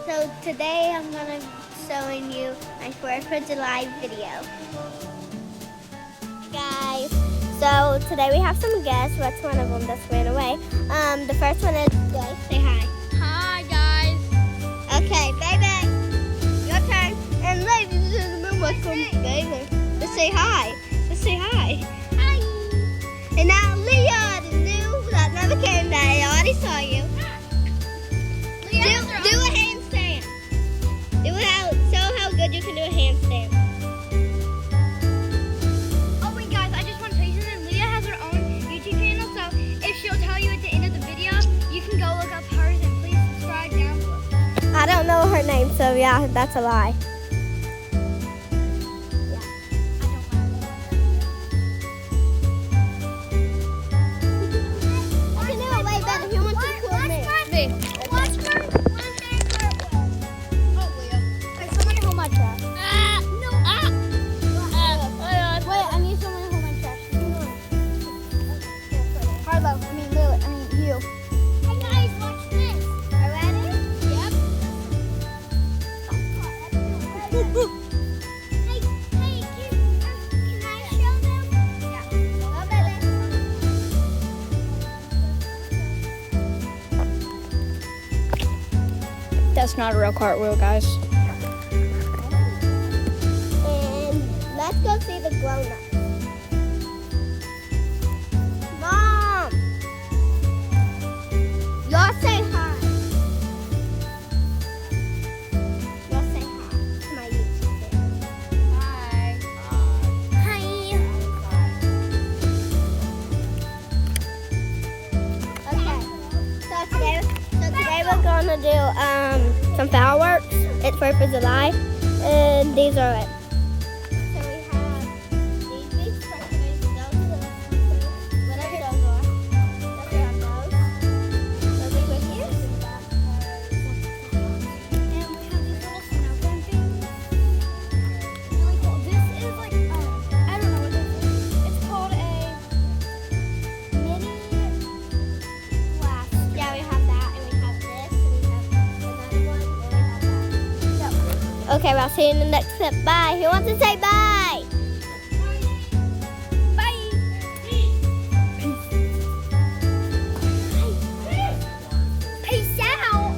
So today I'm gonna showing you my 4th of July video. Guys, so today we have some guests. That's one of them that ran away. The first one is Joy. Say hi. Hi guys. Okay, baby, your turn. And ladies and gentlemen, welcome, baby. Let's say hi. Let's say hi. Hi. And now Leah, the new that never came today. I already saw you. Do a handstand. Show how good you can do a handstand. Oh wait guys, I just want to tell you something. Leah has her own YouTube channel, so if she'll tell you at the end of the video, you can go look up hers and please subscribe down below. I don't know her name, so yeah, that's a lie. I can do it way better if you want to cool me. My trash. Wait, I need someone to hold my trash. Harlow, you. Hey guys, watch this. Are you ready? Yep. Hey, can I show them? Yeah. Go, baby. That's not a real cartwheel, guys. And let's go see the grown-ups. Mom! Y'all say hi. Y'all say hi to my YouTube channel. Hi. Hi. Okay. So today we're gonna do some fireworks. It's 4th of July, and these are it. So we have these big sparklers, whatever those are. We have those. Those are with you. And we have these little snowman things. Really cool. This is like, I don't know what this is. It's called a mini blast. Yeah, we have that, and we have this, and we have another one, and we have that. Okay, well, I'll see you in the next clip. Bye. Who wants to say bye? Bye. Peace out.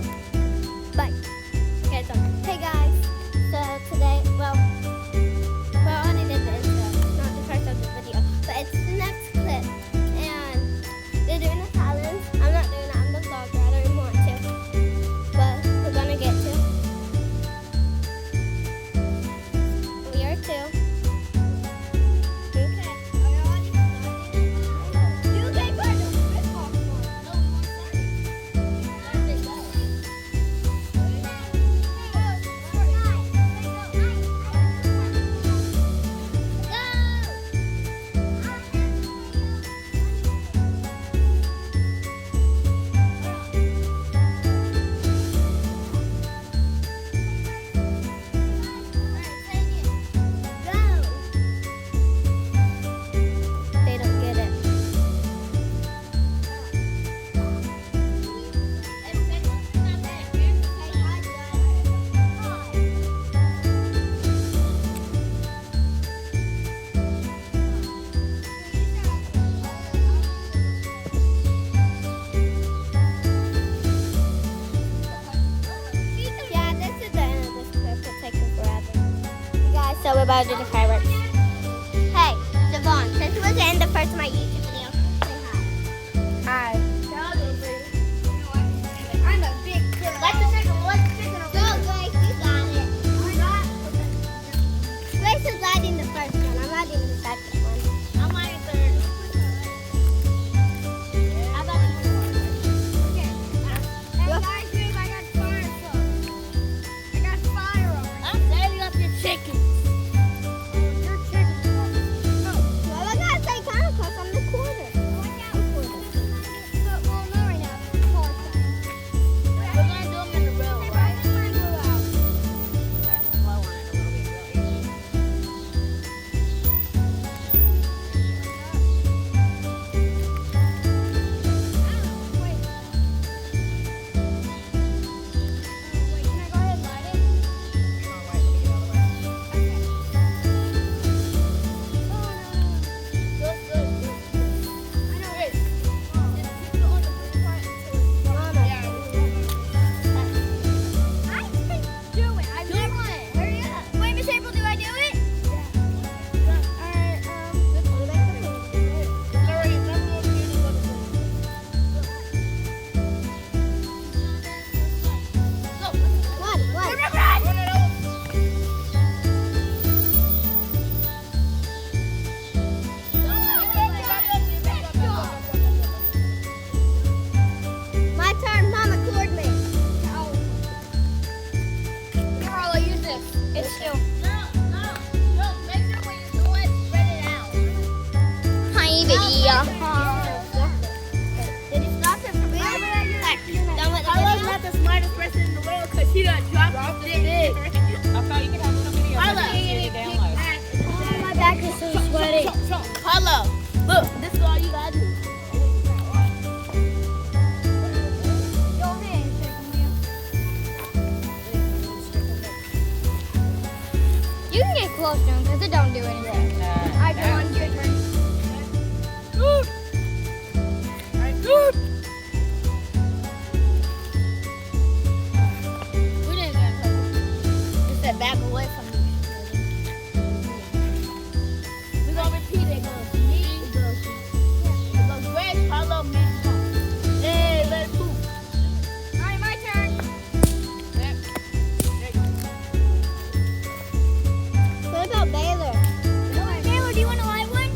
Bye. Okay, so hey guys. So today, well, I already did the intro, not the first of the video, but it's the next clip, and they're doing a challenge. I'm not doing it. I'm the vlogger. I don't even want to, but we're gonna get to. We are too. Okay. You gave her the Christmas They don't get it. Yeah, this is the end of this clip. It's taking forever. Guys, so we're about to do the fireworks. Hey, Devon, since it was the end of first of my YouTube video, say hi. Hi. I'm a big kid. Go, Grace, you got it. Grace is lighting the first one. I'm lighting the second one. I'm my third. How about you? Okay. Hey guys, babe, I got fire trucks. I got fire over here. I'm setting up your chicken. Your chicken. Well, I gotta stay kind of close. I'm the quarter. Wait, still. Hi, baby. Did it stop it from Don't let the Carla's video. not the smartest person in the world because she done dropped it. I thought you could have it on video. Carla. but you did it download. Oh, my back is so sweaty. Carla, look, this is all you gotta do. Your hand shaking. You can get close to him because it don't do anything. I go on your turn. We didn't get it. Just said back away from me. We're gonna repeat it. It goes me, it goes you. It goes Greg, Carla, me. Hey, let's move. Alright, my turn. What about Baylor? Taylor, do you want a live one?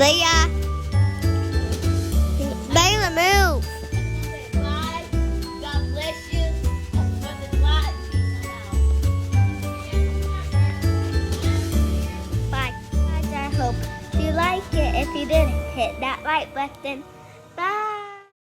Leah. Layla, move. Bye. God bless you. Brother Lot. Bye. Guys, I hope you like it. If you did, hit that like button. Bye.